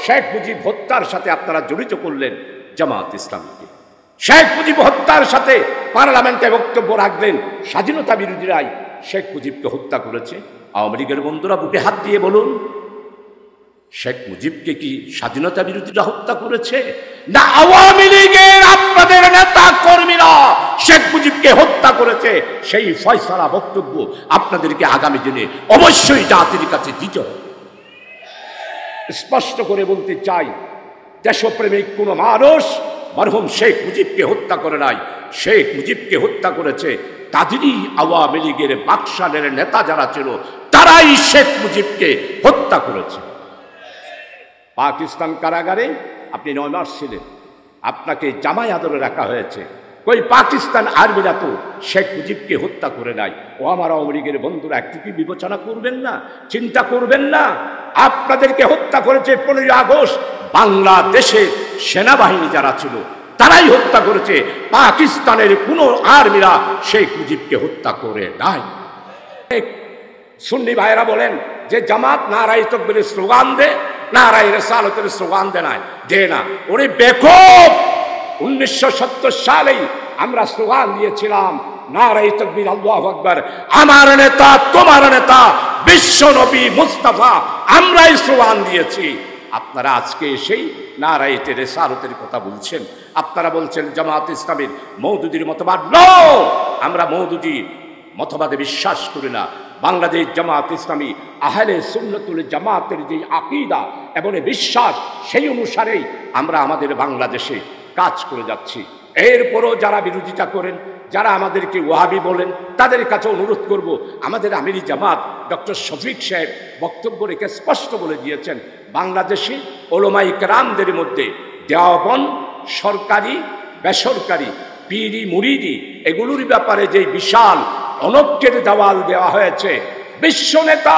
শেখ মুজিব হত্যার সাথে আপনারা জড়িত করলেন জামাত ইসলামীকে। শেখ মুজিব হত্যার সাথে পার্লামেন্টে বক্তব্য রাখলেন স্বাধীনতা বিরোধীরাই শেখ মুজিবকে হত্যা করেছে। আওয়ামী লীগের বন্ধুরা বুকে হাত দিয়ে বলুন, শেখ মুজিবকে কি স্বাধীনতা বিরোধীরা হত্যা করেছে, না আওয়ামী লীগের আপনাদের নেতা কর্মীরা শেখ মুজিবকে হত্যা করেছে? সেই ফয়সালা বক্তব্য আপনাদেরকে আগামী দিনে অবশ্যই জাতির কাছে দিতে হবে। স্পষ্ট করে বলতে চাই, দেশপ্রেমিক কোন মানুষ মরহুম শেখ মুজিবকে হত্যা করে নাই। শেখ মুজিবকে হত্যা করেছে তাদেরই আওয়ামী লীগের বাকশালের নেতা যারা ছিল, তারাই শেখ মুজিবকে হত্যা করেছে। পাকিস্তান কারাগারে আপনি 9 মাস ছিলেন, আপনাকে জামাই আদরে রাখা হয়েছে। কই পাকিস্তান আর্মিরা তো শেখ মুজিবকে হত্যা করে নাই। ও আমার আওয়ামী লীগের বন্ধুরা, একটু কি বিবেচনা করবেন না, চিন্তা করবেন না? আপনাদেরকে হত্যা করেছে 15 আগস্ট বাংলাদেশের সেনাবাহিনী যারা ছিল, তারাই হত্যা করেছে। পাকিস্তানের কোনো আর্মিরা শেখ মুজিবকে হত্যা করে নাই। সুন্নি ভাইয়েরা বলেন যে জামাত নারায়ে তাকবীরের স্লোগান দেয়, নারায়ে রিসালাতের স্লোগান দেয় না। ওরে বেকুব, 1970 সালেই আমরা স্লোগান দিয়েছিলাম নারায়ে তাকবীর আল্লাহু আকবার, আমার নেতা তোমার নেতা বিশ্ব নবী মুস্তাফা, আমরাই স্লোগান দিয়েছি। আপনারা আজকে এসেই নারায়ে রিসালাতের কথা বলছেন। আপনারা বলছেন জামাত ইসলামীর মওদুদির মতবাদ। নো, আমরা মওদুদি মতবাদে বিশ্বাস করি না। বাংলাদেশ জামাত ইসলামী আহলে সুন্নাতুল জামাতের যে আকীদা এবং বিশ্বাস, সেই অনুসারেই আমরা আমাদের বাংলাদেশে কাজ করে যাচ্ছি। এরপরও যারা বিরোধিতা করেন, যারা আমাদেরকে ওয়াহাবি বলেন, তাদের কাছে অনুরোধ করব, আমাদের আমিরি জামাত ডক্টর শফিক সাহেব বক্তব্য রেখে স্পষ্ট বলে দিয়েছেন, বাংলাদেশে উলামায়ে কেরামদের মধ্যে দেওবন্দ, সরকারি বেসরকারি, পীরি মুরিদি, এগুলোর ব্যাপারে যে বিশাল অনৈক্যের দেওয়াল দেওয়া হয়েছে, বিশ্ব নেতা,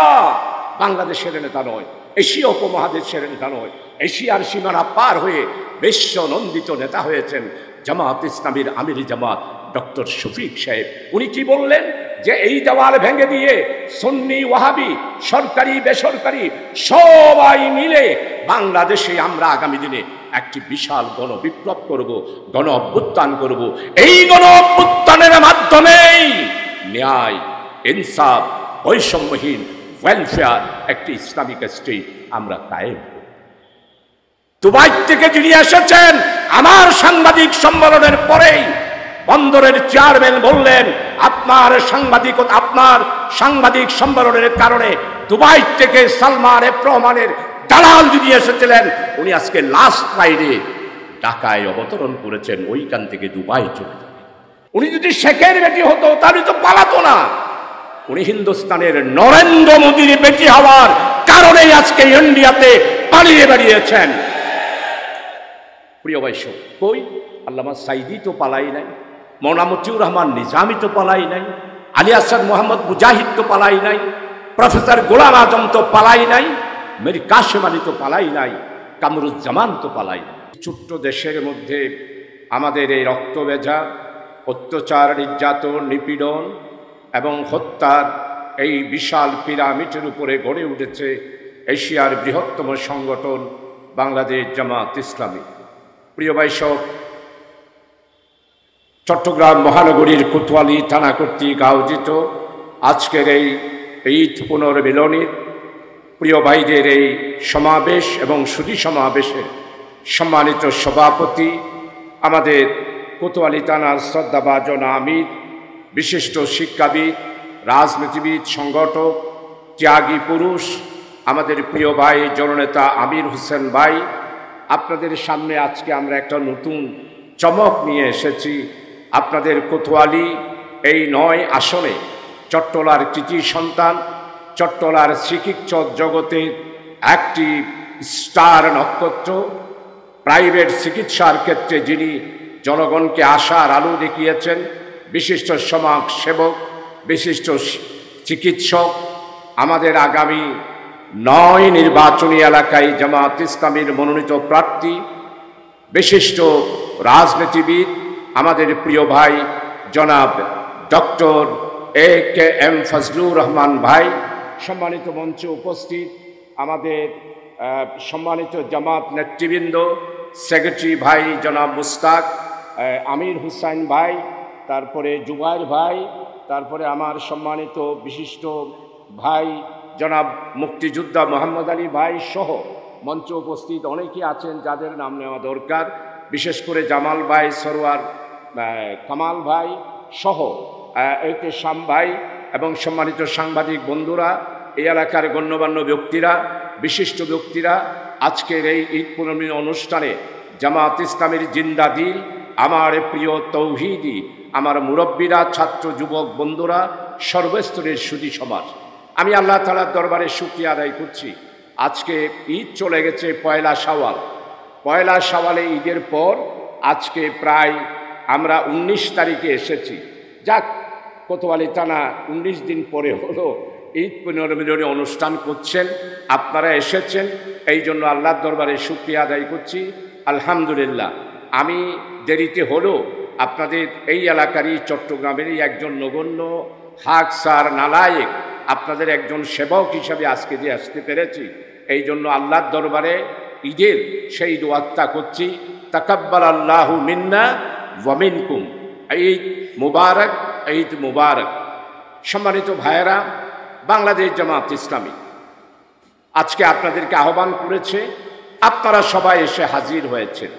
বাংলাদেশের নেতা নয়, এশিয়া উপমহাদেশের নেতা নয়, এশিয়ার সীমানা পার হয়ে বিশ্ব নন্দিত নেতা হয়েছেন জামাত ইসলামীর আমিরি জামাত ডক্টর শফিক সাহেব। উনি কি বললেন যে এই দেওয়াল ভেঙে দিয়ে সুন্নি ওয়াহাবি, সরকারি বেসরকারি সবাই মিলে বাংলাদেশে আমরা আগামী দিনে একটি বিশাল গণবিপ্লব করব, গণ অভ্যুত্থান করব। এই গণ অভ্যুত্থানের মাধ্যমেই ন্যায়, ইনসাফ, বৈষম্যহীন ওয়েলফেয়ার একটি ইসলামিক স্টেট আমরা কায়েম করব। দুবাই থেকে যিনি এসেছেন, আমার সাংবাদিক সম্মেলনের পরেই বন্দরের চেয়ারম্যান বললেন, আপনার সাংবাদিক সম্মেলনের কারণে দুবাই থেকে সালমান এফ রহমানের দালাল যিনি এসেছিলেন, উনি আজকে লাস্ট ফ্রাইডে ঢাকায় অবতরণ করেছেন, ওইখান থেকে দুবাই চলে যাবে। উনি যদি শেখের বেটি হতো তাহলে তো পালাতো না। উনি হিন্দুস্তানের নরেন্দ্র মোদীর বেটি হওয়ার কারণে আজকে ইন্ডিয়াতে পালিয়ে বেরিয়েছেন। প্রিয় ভাই, কই আল্লামা সাইদি তো পালাই নাই, মৌলানা মতিউর রহমান নিজামী তো পালাই নাই, আলী হাসান মোহাম্মদ মুজাহিদ তো পালাই নাই, প্রফেসর গোলাম আজম তো পালাই নাই, মীর কাসেম আলী তো পালাই নাই, কামরুজ্জামান তো পালাই নাই। ছোট্ট দেশের মধ্যে আমাদের এই রক্তভেজা অত্যাচার, নির্যাতন, নিপীড়ন এবং হত্যার এই বিশাল পিরামিডের উপরে গড়ে উঠেছে এশিয়ার বৃহত্তম সংগঠন বাংলাদেশ জামাত ইসলামী। প্রিয় ভাই সব, চট্টগ্রাম মহানগরীর কোতোয়ালি থানা কর্তৃক আয়োজিত আজকের এই ঈদ পুনর্মিলনীর প্রিয় ভাইদের এই সমাবেশ এবং সুধী সমাবেশের সম্মানিত সভাপতি, আমাদের কোতোয়ালি থানার শ্রদ্ধাভাজন আমির, বিশিষ্ট শিক্ষাবিদ, রাজনীতিবিদ, সংগঠক, ত্যাগী পুরুষ, আমাদের প্রিয় ভাই জননেতা আমির হোসেন ভাই, আপনাদের সামনে আজকে আমরা একটা নতুন চমক নিয়ে এসেছি। আপনাদের কোতোয়ালি এই 9 আসনে চট্টলার কৃতি সন্তান, চট্টলার চিকিৎসা জগতের একটি স্টার নক্ষত্র, প্রাইভেট চিকিৎসার ক্ষেত্রে যিনি জনগণকে আশার আলো দেখিয়েছেন, বিশিষ্ট সমাজ সেবক, বিশিষ্ট চিকিৎসক, আমাদের আগামী 9 নির্বাচনী এলাকায় জামাত ইসলামীর মনোনীত প্রার্থী, বিশিষ্ট রাজনীতিবিদ, আমাদের প্রিয় ভাই জনাব ডক্টর AKM ফজলুর রহমান ভাই, সম্মানিত মঞ্চে উপস্থিত আমাদের সম্মানিত জামাত নেতৃবৃন্দ, সেক্রেটারি ভাই জনাব মুস্তাক, আমির হুসাইন ভাই, তারপরে জুবাইর ভাই, তারপরে আমার সম্মানিত বিশিষ্ট ভাই জনাব মুক্তিযোদ্ধা মোহাম্মদ আলী ভাই সহ মঞ্চে উপস্থিত অনেকেই আছেন যাদের নাম নেওয়া দরকার, বিশেষ করে জামাল ভাই, সরোয়ার কামাল ভাই সহ এহতেশাম ভাই এবং সম্মানিত সাংবাদিক বন্ধুরা, এই এলাকার গণ্যমান্য ব্যক্তিরা, বিশিষ্ট ব্যক্তিরা, আজকের এই ঈদ পুনর্মিলনী অনুষ্ঠানে জামাত ইসলামের জিন্দা দিল, আমার প্রিয় তৌহিদি, আমার মুরব্বীরা, ছাত্র যুবক বন্ধুরা, সর্বস্তরের সুধী সমাজ, আমি আল্লাহ তাআলার দরবারে শুকরিয়া আদায় করছি। আজকে ঈদ চলে গেছে পয়লা শাওয়াল। পয়লা শাওয়ালে ঈদের পর আজকে প্রায় আমরা 19 তারিখে এসেছি। যাক, কোতোয়ালি টানা 19 দিন পরে হলো ঈদ পুনর্মিলনী অনুষ্ঠান করছেন, আপনারা এসেছেন, এই জন্য আল্লাহর দরবারে শুকরিয়া আদায় করছি। আলহামদুলিল্লাহ। আমি দেরিতে হলো আপনাদের এই এলাকারই চট্টগ্রামেরই একজন নগণ্য হাক সার নালায়েক, আপনাদের একজন সেবক হিসাবে আজকে যে আসতে পেরেছি, এই জন্য আল্লাহর দরবারে ঈদের সেই দোয়াটা করছি, তাকাব্বাল আল্লাহু মিন্না ওয়া মিনকুম, ঈদ মুবারক, ঈদ মুবারক। সম্মানিত ভাইয়েরা, বাংলাদেশ জামাত ইসলামী আজকে আপনাদেরকে আহ্বান করেছে, আপনারা সবাই এসে হাজির হয়েছেন।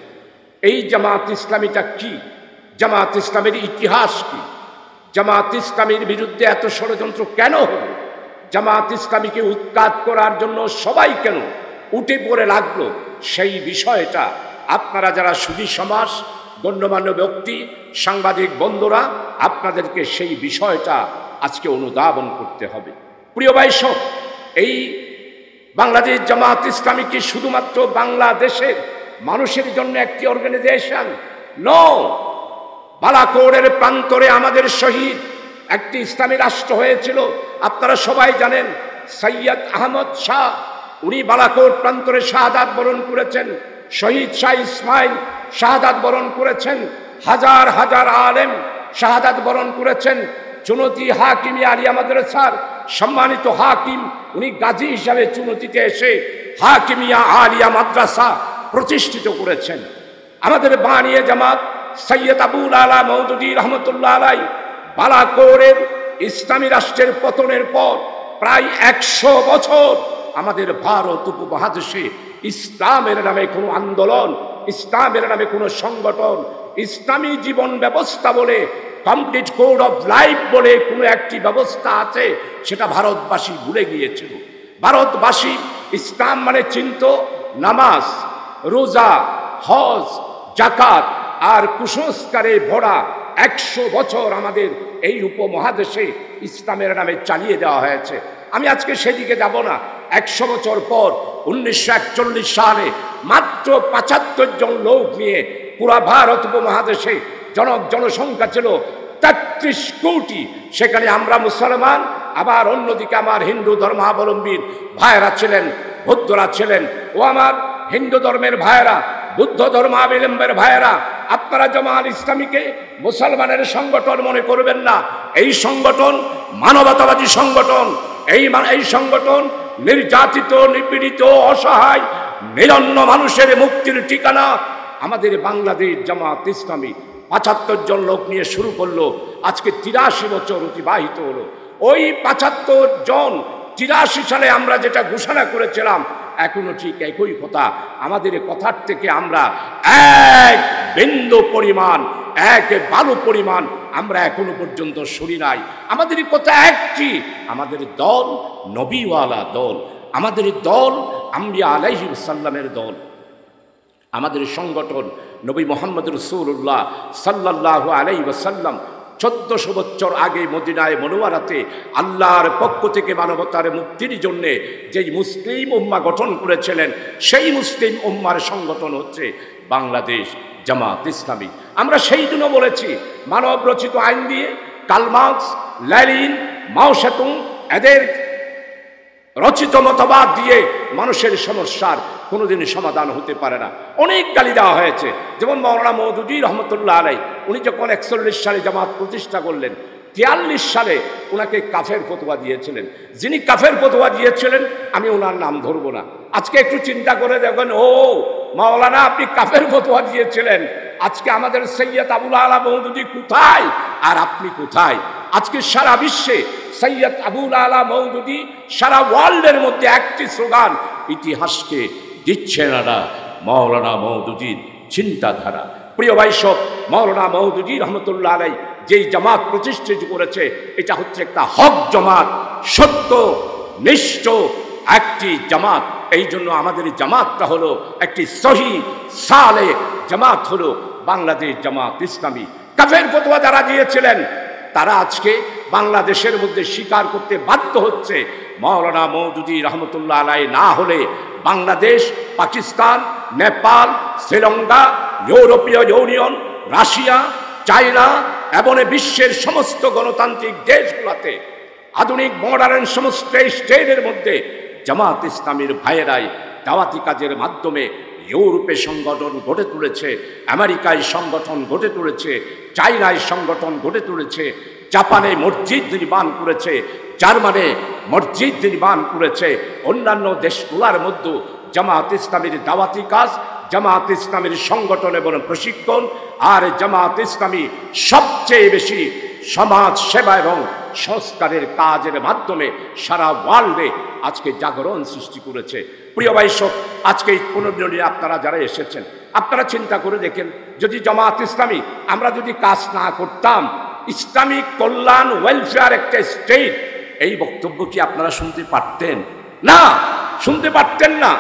এই জামাত ইসলামীটা কি? জামাত ইসলামের ইতিহাস কি? জামাত ইসলামীর বিরুদ্ধে এত ষড়যন্ত্র কেন হলো? জামাত ইসলামীকে উৎখাত করার জন্য সবাই কেন উঠে পড়ে লাগলো? সেই বিষয়টা আপনারা যারা সুধী সমাজ, গণ্যমান্য ব্যক্তি, সাংবাদিক বন্ধুরা, আপনাদেরকে সেই বিষয়টা আজকে অনুধাবন করতে হবে। প্রিয় ভাই সব, এই বাংলাদেশ জামাত ইসলামী কি শুধুমাত্র বাংলাদেশের মানুষের জন্য একটি অর্গানাইজেশন? নো। বালাকোটের প্রান্তরে আমাদের শহীদ একটি ইসলামী রাষ্ট্র হয়েছিল, আপনারা সবাই জানেন। সৈয়দ আহমদ শাহ, উনি বালাকোট প্রান্তরে শাহাদাত বরণ করেছেন। শহীদ শাহ ইসমাইল শাহাদাত বরণ করেছেন। হাজার হাজার আলেম শাহাদাত বরণ করেছেন। চুনতি হাকিমিয়া আলিয়া মাদ্রাসার সম্মানিত হাকিম, উনি গাজী হিসাবে চুনতিতে এসে হাকিমিয়া আলিয়া মাদ্রাসা প্রতিষ্ঠিত করেছেন। আমাদের বানিয়ে জামাত সৈয়দ আবুল আলা মওদুদী রহমতুল্লাহ আলাই বালাকোটের ইসলামী রাষ্ট্রের পতনের পর প্রায় 100 বছর আমাদের ভারত উপমহাদেশে ইসলামের নামে কোনো আন্দোলন, ইসলামের নামে কোনো সংগঠন, ইসলামী জীবন ব্যবস্থা বলে, কমপ্লিট কোড অফ লাইফ বলে কোনো একটি ব্যবস্থা আছে, সেটা ভারতবাসী ভুলে গিয়েছিল। ভারতবাসী ইসলাম মানে চিনত নামাজ, রোজা, হজ, জাকাত আর কুসংস্কারে ভরা 100 বছর আমাদের এই উপমহাদেশে ইসলামের নামে চালিয়ে দেওয়া হয়েছে। আমি আজকে সেদিকে যাব না। 100 বছর পর 1941 সালে মাত্র 75 জন লোক নিয়ে পুরা ভারত উপমহাদেশে জনসংখ্যা ছিল 33 কোটি। সেখানে আমরা মুসলমান, আবার অন্যদিকে আমার হিন্দু ধর্মাবলম্বীর ভাইয়েরা ছিলেন, বৌদ্ধরা ছিলেন। ও আমার হিন্দু ধর্মের ভাইয়েরা, বুদ্ধ ধর্মাবলম্বীর ভাইয়েরা, আপনারা জামাত ইসলামীকে মুসলমানের সংগঠন মনে করবেন না। এই সংগঠন মানবতাবাদী সংগঠন। এই সংগঠন নির্যাতিত, নিপীড়িত, অসহায়, নিরন্ন মানুষের মুক্তির ঠিকানা। আমাদের বাংলাদেশ জামাত ইসলামী 75 জন লোক নিয়ে শুরু করলো, আজকে 83 বছর অতিবাহিত হলো। ওই 75 জন 83 সালে আমরা যেটা ঘোষণা করেছিলাম, এখনো ঠিক একই কথা। আমাদের কথার থেকে আমরা এক বিন্দু পরিমাণ, এক বালু পরিমাণ আমরা এখনো পর্যন্ত শুনি নাই। আমাদের কথা একটি, আমাদের দল নবীওয়ালা দল, আমাদের দল আম্বিয়া আলাইহিস সালামের দল। আমাদের সংগঠন নবী মুহাম্মদ রাসূলুল্লাহ সাল্লাল্লাহু আলাইহি ওয়াসাল্লাম 1400 বছর আগে মদিনায়ে মুনাওয়ারাতে আল্লাহর পক্ষ থেকে মানবতার মুক্তির জন্য যেই মুসলিম উম্মাহ গঠন করেছিলেন, সেই মুসলিম উম্মার সংগঠন হচ্ছে বাংলাদেশ জামাত ইসলামী। আমরা সেই দিনও বলেছি, মানব রচিত আইন দিয়ে, কার্ল মার্কস, লেনিন, মাও সেতুং এদের রচিত মতবাদ দিয়ে মানুষের সমস্যার কোনোদিনই সমাধান হতে পারে না। অনেক গালি দেওয়া হয়েছে। যেমন মাওলানা মওদুদী রহমতুল্লাহ আলাই, উনি যখন 41 সালে জামাত প্রতিষ্ঠা করলেন, 43 সালে ওনাকে কাফের ফতোয়া দিয়েছিলেন। যিনি কাফের ফতোয়া দিয়েছিলেন আমি ওনার নাম ধরবো না। আজকে একটু চিন্তা করে দেখবেন, ও মাওলানা আপনি কাফের ফতোয়া দিয়েছিলেন, আজকে আমাদের সৈয়দ আবুল আলা মওদুদী কোথায় আর আপনি কোথায়? আজকে সারা বিশ্বে সৈয়দ আবুল আলা মওদুদী সারা ওয়ার্ল্ডের মধ্যে একটি স্লোগান ইতিহাসকে দিচ্ছে না মাওলানা মওদুদীর চিন্তাধারা। প্রিয় ভাই সব, মাওলানা মওদুদী রহমতুল্লাহ আলাইহি যেই জামাত প্রতিষ্ঠিত করেছে এটা হচ্ছে একটা হক জামাত, সত্য নিষ্ঠ একটি জামাত। এই জন্য আমাদের জামাতটা হলো একটি সহি সালে জামাত, হলো বাংলাদেশ জামাত ইসলামী। কাফের ফতোয়া যারা দিয়েছিলেন তারা আজকে বাংলাদেশের মধ্যে স্বীকার করতে বাধ্য হচ্ছে মাওলানা মওদুদী রহমতুল্লাহ আলাইহি না হলে বাংলাদেশ, পাকিস্তান, নেপাল, শ্রীলঙ্কা, ইউরোপীয় ইউনিয়ন, রাশিয়া, চায়না এবং বিশ্বের সমস্ত গণতান্ত্রিক দেশগুলোতে আধুনিক মডার্ন সমস্ত স্টেটের মধ্যে জামাত ইসলামীর ভাইয়েরাই দাওয়াতি কাজের মাধ্যমে ইউরোপে সংগঠন গড়ে তুলেছে, আমেরিকায় সংগঠন গড়ে তুলেছে, চায়নায় সংগঠন গড়ে তুলেছে, জাপানে মসজিদ নির্মাণ করেছে, জার্মানে মসজিদ নির্মাণ করেছে। অন্যান্য দেশগুলোর মধ্যে জামাত ইসলামীর দাওয়াতি কাজ, জামাত ইসলামীর সংগঠন এবং প্রশিক্ষণ আর জামাত ইসলামী সবচেয়ে বেশি সমাজ সেবা এবং সংস্কারের কাজের মাধ্যমে সারা ওয়ার্ল্ডে আজকে জাগরণ সৃষ্টি করেছে। প্রিয় ভাই সব, আজকে এই 15 দিনে আপনারা যারা এসেছেন আপনারা চিন্তা করে দেখেন, যদি জামাত ইসলামী আমরা যদি কাজ না করতাম, ইসলামিক কল্যাণ ওয়েলফেয়ার একটা স্টেট, এই বক্তব্য কি আপনারা শুনতে পারতেন? না, শুনতে পারতেন না।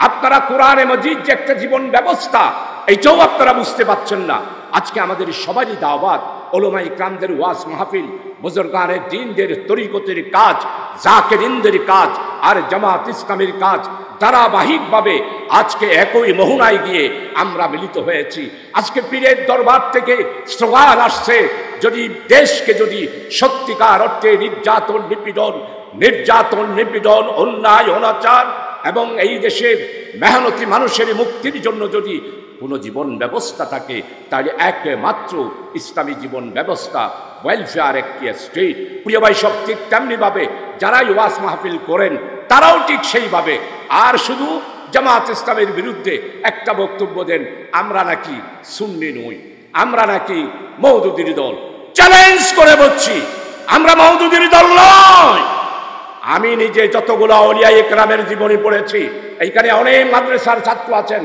আপনারা কোরআনে মজিদ যে একটা জীবন ব্যবস্থা, এইটাও আপনারা বুঝতে পারছেন না। আজকে আমাদের সবারই দাওয়াত, ওলামা ইকরামদের ওয়াজ মাহফিল, বুজুর্গানে দ্বীনদের তরিকতের কাজ, জাকিরিনদের কাজ আর জামাত ইসলামের কাজ ধারাবাহিকভাবে আজকে একই মোহনায় গিয়ে আমরা মিলিত হয়েছি। আজকে পীরের দরবার থেকে স্লোগান আসছে, যদি দেশকে যদি সত্যিকার অর্থে নির্যাতন নিপীড়ন অন্যায় অনাচার এবং এই দেশের মেহনতি মানুষের মুক্তির জন্য যদি কোনো জীবন ব্যবস্থা থাকে তাহলে একমাত্র ইসলামী জীবন ব্যবস্থা, ওয়েলফেয়ার একটি স্টেট। প্রিয় ভাই সব, ঠিক তেমনিভাবে যারাই ওয়াজ মাহফিল করেন তারাও ঠিক সেইভাবে। আর শুধু জামাত ইসলামের বিরুদ্ধে একটা বক্তব্য দেন, আমরা নাকি সুন্নি নই, আমরা নাকি মওদুদীর দল। চ্যালেঞ্জ করে বলছি, আমরা মওদুদীর দল নয়। আমি নিজে যতগুলা আউলিয়া ইকরামের জীবনী পড়েছি, এইখানে অনেক মাদ্রাসার ছাত্র আছেন,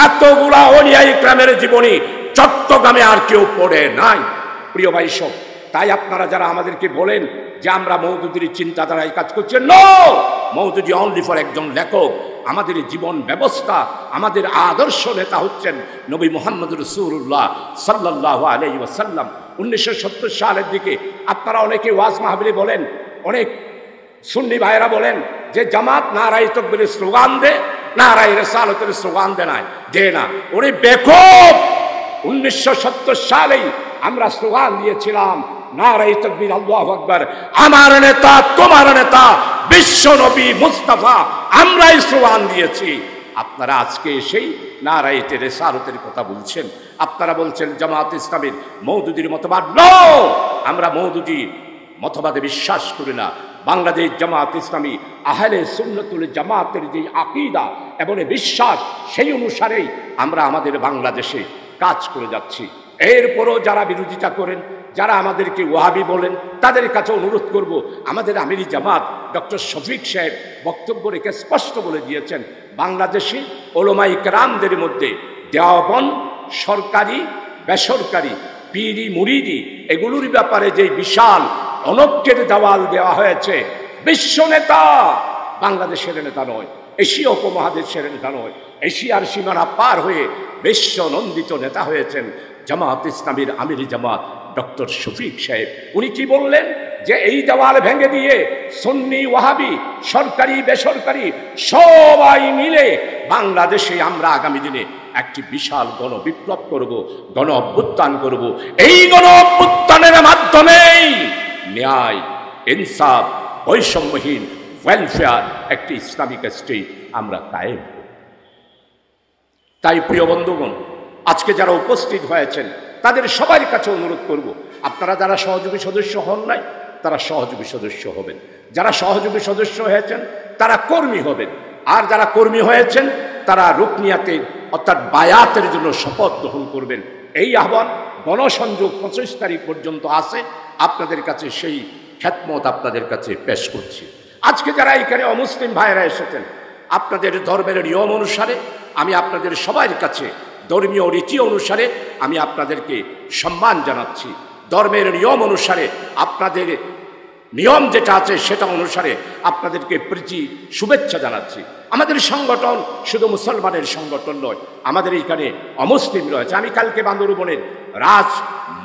এতগুলা আউলিয়া ইকরামের জীবনী চট্টগ্রামে আর কেউ পড়ে নাই। প্রিয় ভাই সব, তাই আপনারা যারা আমাদেরকে বলেন যে আমরা মওদুদীর চিন্তাধারায় কাজ করছি, নো, মওদুদী অনলি ফর একজন লেখক। আমাদের জীবন ব্যবস্থা, আমাদের আদর্শ নেতা হচ্ছেন নবী মুহাম্মদ রাসূলুল্লাহ সাল্লাল্লাহু আলাইহি ওয়াসাল্লাম। 1970 সালের দিকে আপনারা অনেকে ওয়াজ মাহফিলে বলেন, অনেক সুন্নি ভাইয়েরা বলেন যে জামাত নারায়ে তাকবীরের স্লোগান দে, নারায়ে রিসালাতের স্লোগান দে না। ওরে বেকুব, 1970 সালেই আমরা স্লোগান দিয়েছিলাম নারায়ে তাকবীর, আল্লাহু আকবার, আমার নেতা তোমার নেতা বিশ্ব নবী মুস্তাফা, আমরাই স্লোগান দিয়েছি। আপনারা আজকে এসেই নারায়ে রিসালাতের কথা বলছেন। আপনারা বলছেন জামাত ইসলামীর মওদুদীর মতবাদ। নো, আমরা মওদুদী মতবাদে বিশ্বাস করি না। বাংলাদেশ জামাত ইসলামী আহলে সুন্নতুল জামাতের যে আকীদা এবং বিশ্বাস, সেই অনুসারেই আমরা আমাদের বাংলাদেশে কাজ করে যাচ্ছি। এরপরও যারা বিরোধিতা করেন, যারা আমাদেরকে ওয়াহাবি বলেন, তাদের কাছে অনুরোধ করব, আমাদের আমিরি জামাত ডক্টর শফিক সাহেব বক্তব্য রেখে স্পষ্ট বলে দিয়েছেন, বাংলাদেশে ওলামা ইকরামদের মধ্যে দেওবন্দ, সরকারি বেসরকারি, পীরি মুরিদি, এগুলোর ব্যাপারে যে বিশাল অনৈক্যের দেওয়াল দেওয়া হয়েছে, বিশ্ব নেতা, বাংলাদেশের নেতা নয়, এশিয়া উপমহাদেশের নেতা নয়, এশিয়ার সীমানা পার হয়ে বিশ্ব নন্দিত নেতা হয়েছেন জামাত ইসলামীর আমিরি জামাত ডক্টর শফিক সাহেব। উনি কি বললেন যে এই দেওয়াল ভেঙে দিয়ে সুন্নি ওয়াহাবি, সরকারি বেসরকারি সবাই মিলে বাংলাদেশে আমরা আগামী দিনে একটি বিশাল গণ বিপ্লব করব, গণ অভ্যুত্থান করব। এই গণ অভ্যুত্থানের মাধ্যমেই ন্যায়, ইনসাফ, বৈষম্যহীন ওয়েলফেয়ার একটি ইসলামিক স্টেট আমরা কায়েম করব। তাই প্রিয় বন্ধুগণ, আজকে যারা উপস্থিত হয়েছেন তাদের সবার কাছে অনুরোধ করব, আপনারা যারা সহযোগী সদস্য হন নাই তারা সহযোগী সদস্য হবেন, যারা সহযোগী সদস্য হয়েছেন তারা কর্মী হবেন, আর যারা কর্মী হয়েছেন তারা রুকনিয়াতে অর্থাৎ বায়াতের জন্য শপথ গ্রহণ করবেন। এই আহ্বান গণসংযোগ 25 তারিখ পর্যন্ত আছে, আপনাদের কাছে সেই খেদমত আপনাদের কাছে পেশ করছি। আজকে যারা এখানে অমুসলিম ভাইয়েরা এসেছেন, আপনাদের ধর্মের নিয়ম অনুসারে আমি আপনাদের সবার কাছে ধর্মীয় রীতি অনুসারে আমি আপনাদেরকে সম্মান জানাচ্ছি। ধর্মের নিয়ম অনুসারে আপনাদের নিয়ম যেটা আছে সেটা অনুসারে আপনাদেরকে প্রীতি শুভেচ্ছা জানাচ্ছি। আমাদের সংগঠন শুধু মুসলমানের সংগঠন নয়, আমাদের এইখানে অমুসলিম রয়েছে। আমি কালকে বান্দরবনের রাজ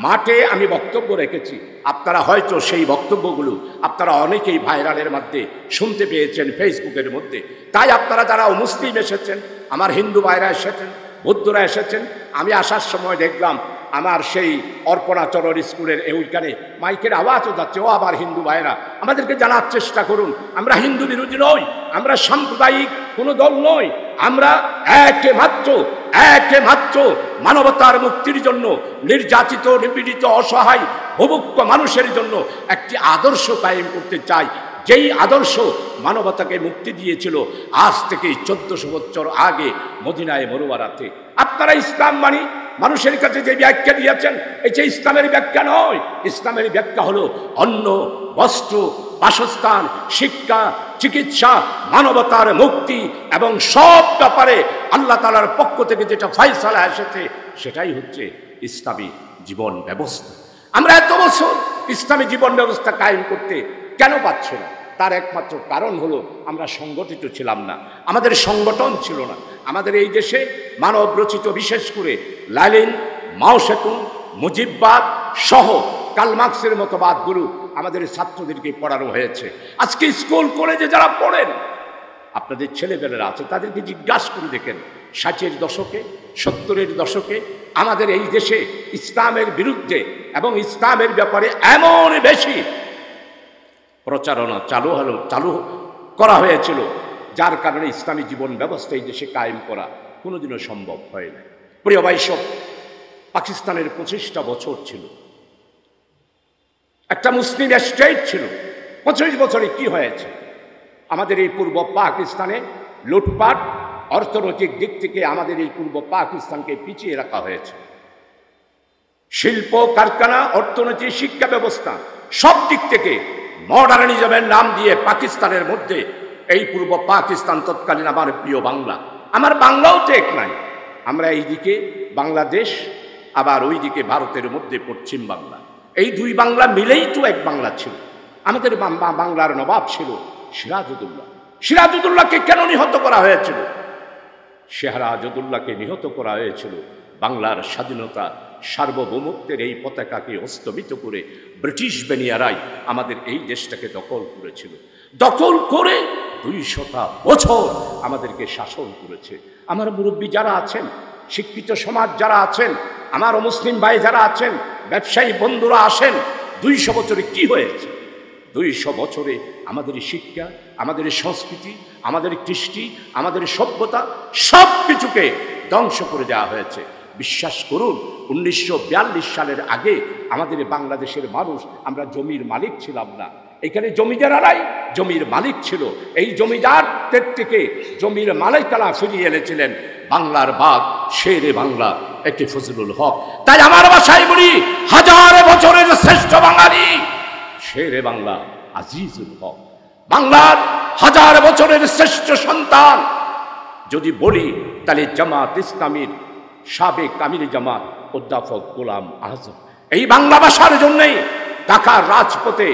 মাঠে আমি বক্তব্য রেখেছি, আপনারা হয়তো সেই বক্তব্যগুলো আপনারা অনেকেই ভাইরালের মধ্যে শুনতে পেয়েছেন ফেসবুকের মধ্যে। তাই আপনারা যারা অমুসলিম এসেছেন, আমার হিন্দু ভাইরা এসেছেন, বৌদ্ধরা এসেছেন, আমি আসার সময় দেখলাম আমার সেই অর্পণাচরণ স্কুলের ওইখানে মাইকের আওয়াজও যাচ্ছে। ও আবার হিন্দু ভাইরা, আমাদেরকে জানার চেষ্টা করুন, আমরা হিন্দু বিরোধী নই, আমরা সাম্প্রদায়িক কোনো দল নই, আমরা একে মাত্র মানবতার মুক্তির জন্য, নির্যাতিত নিপীড়িত অসহায় ভুভুক্ষ মানুষের জন্য একটি আদর্শ কায়েম করতে চাই, যেই আদর্শ মানবতাকে মুক্তি দিয়েছিল আজ থেকে 1400 বছর আগে মদিনায় মরুয়ারাতে। আপনারা ইসলাম মানি মানুষের কাছে যে ব্যাখ্যা দিয়েছেন, এই যে ইসলামের ব্যাখ্যা নয়, ইসলামের ব্যাখ্যা হলো অন্ন, বস্ত্র, বাসস্থান, শিক্ষা, চিকিৎসা, মানবতার মুক্তি এবং সব ব্যাপারে আল্লাহ তাআলার পক্ষ থেকে যেটা ফয়সালা এসেছে সেটাই হচ্ছে ইসলামী জীবন ব্যবস্থা। আমরা এত বছর ইসলামী জীবন ব্যবস্থা কায়েম করতে কেন পারছি না? তার একমাত্র কারণ হলো আমরা সংগঠিত ছিলাম না, আমাদের সংগঠন ছিল না। আমাদের এই দেশে মানব রচিত বিশেষ করে লেনিন, মাও সেতুং, মুজিববাদ সহ কার্ল মার্কসের মতো বাদগুলো আমাদের ছাত্রদেরকে পড়ানো হয়েছে। আজকে স্কুল কলেজে যারা পড়েন, আপনাদের ছেলেমেয়েরা আছে, তাদেরকে জিজ্ঞাসা করে দেখেন 60-এর দশকে 70-এর দশকে আমাদের এই দেশে ইসলামের বিরুদ্ধে এবং ইসলামের ব্যাপারে এমন বেশি প্রচারণা চালু করা হয়েছিল, যার কারণে ইসলামী জীবন ব্যবস্থা এই দেশে কায়েম করা কোনোদিনও সম্ভব হয় না। প্রিয় ভাই সব, পাকিস্তানের 25টা বছর ছিল, একটা মুসলিম স্টেট ছিল। 25 বছরে কি হয়েছে? আমাদের এই পূর্ব পাকিস্তানে লুটপাট, অর্থনৈতিক দিক থেকে আমাদের এই পূর্ব পাকিস্তানকে পিছিয়ে রাখা হয়েছে। শিল্প কারখানা, অর্থনীতি, শিক্ষা ব্যবস্থা সব দিক থেকে মডার্নিজমের নাম দিয়ে পাকিস্তানের মধ্যে এই পূর্ব পাকিস্তান তৎকালীন আমার প্রিয় বাংলা, আমার বাংলাও তো এক নাই। আমরা এইদিকে বাংলাদেশ, আবার ওইদিকে ভারতের মধ্যে পশ্চিম বাংলা, এই দুই বাংলা মিলেই তো এক বাংলা ছিল। আমাদের বাংলার নবাব ছিল সিরাজউদ্দৌলা। সিরাজউদ্দৌলাকে কেন নিহত করা হয়েছিল? সিরাজউদ্দৌলাকে নিহত করা হয়েছিল বাংলার স্বাধীনতা সার্বভৌমত্বের এই পতাকাকে স্তম্ভিত করে ব্রিটিশ বেনিয়ারাই আমাদের এই দেশটাকে দখল করেছিল। দখল করে 200 বছর আমাদেরকে শাসন করেছে। আমার মুরব্বী যারা আছেন, শিক্ষিত সমাজ যারা আছেন, আমার মুসলিম ভাই যারা আছেন, ব্যবসায়ী বন্ধুরা আসেন, 200 বছরে কি হয়েছে? 200 বছরে আমাদের শিক্ষা, আমাদের সংস্কৃতি, আমাদের কৃষ্টি, আমাদের সভ্যতা সব কিছুকে ধ্বংস করে দেওয়া হয়েছে। বিশ্বাস করুন, 1942 সালের আগে আমাদের বাংলাদেশের মানুষ আমরা জমির মালিক ছিলাম না। এখানে জমিদারাই জমির মালিক ছিল। এই জমিদারদের থেকে জমির মালিকানা ফিরিয়ে এনেছিলেন বাংলার বাঘ, শেরে বাংলা একটি ফজলুল হক। তাই আমার ভাষায় বলি, 1000 বছরের শ্রেষ্ঠ বাঙালি শেরে বাংলা আজিজুল হক, বাংলার 1000 বছরের শ্রেষ্ঠ সন্তান যদি বলি তাহলে জামাত ইসলামীর সাবেক আমির জামাত অধ্যাপক গোলাম আজম। এই বাংলা ভাষার জন্যই ঢাকার রাজপথে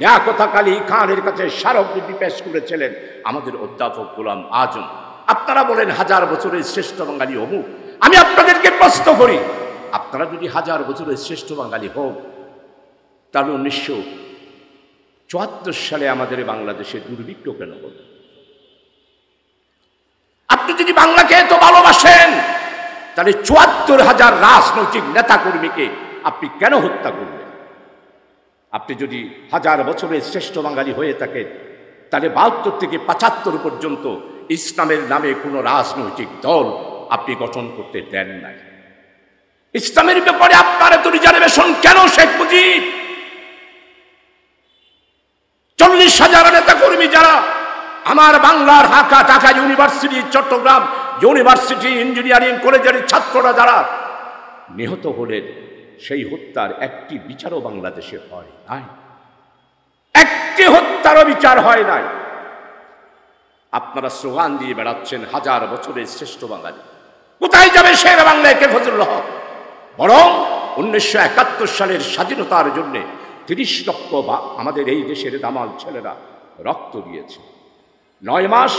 লিয়াকত আলী খানের কাছে স্মারকলিপি পেশ করেছিলেন আমাদের অধ্যাপক গোলাম আজম। আপনারা বলেন 1000 বছরের শ্রেষ্ঠ বাঙালি অমুক। আমি আপনাদেরকে প্রশ্ন করি, আপনারা যদি 1000 বছরের শ্রেষ্ঠ বাঙালি হন, তাহলে 1974 সালে আমাদের বাংলাদেশে দুর্ভিক্ষ কেন হল? আপনি যদি বাংলাকে এত ভালোবাসেন, তাহলে 74,000 রাজনৈতিক নেতাকর্মীকে আপনি কেন হত্যা করলেন? আপনি যদি 1000 বছরের শ্রেষ্ঠ বাঙালি হয়ে থাকেন, তাহলে 72 থেকে 75 পর্যন্ত ইসলামের নামে কোনো রাজনৈতিক দল আপনি গঠন করতে দেন নাই। ইসলামের ব্যাপারে আপনার এত রিজার্ভেশন কেন শেখ মুজিব? 40,000 নেতা কর্মী যারা আমার বাংলার Dhaka university, Chittagong university engineering কলেজের ছাত্ররা যারা নিহত হলেন, সেই হত্যার একটি বিচারও বাংলাদেশে হয় নাই। একটি হত্যারও বিচার হয় নাই। আপনারা স্লোগান দিয়ে বেড়াচ্ছেন হাজার বছরের শ্রেষ্ঠ বাঙালি। কোথায় যাবে শের বাংলায় কে ফজলুল হক? বরং 1971 সালের স্বাধীনতার জন্য 30 লক্ষ আমাদের এই দেশের দামাল ছেলেরা রক্ত দিয়েছে। 9 মাস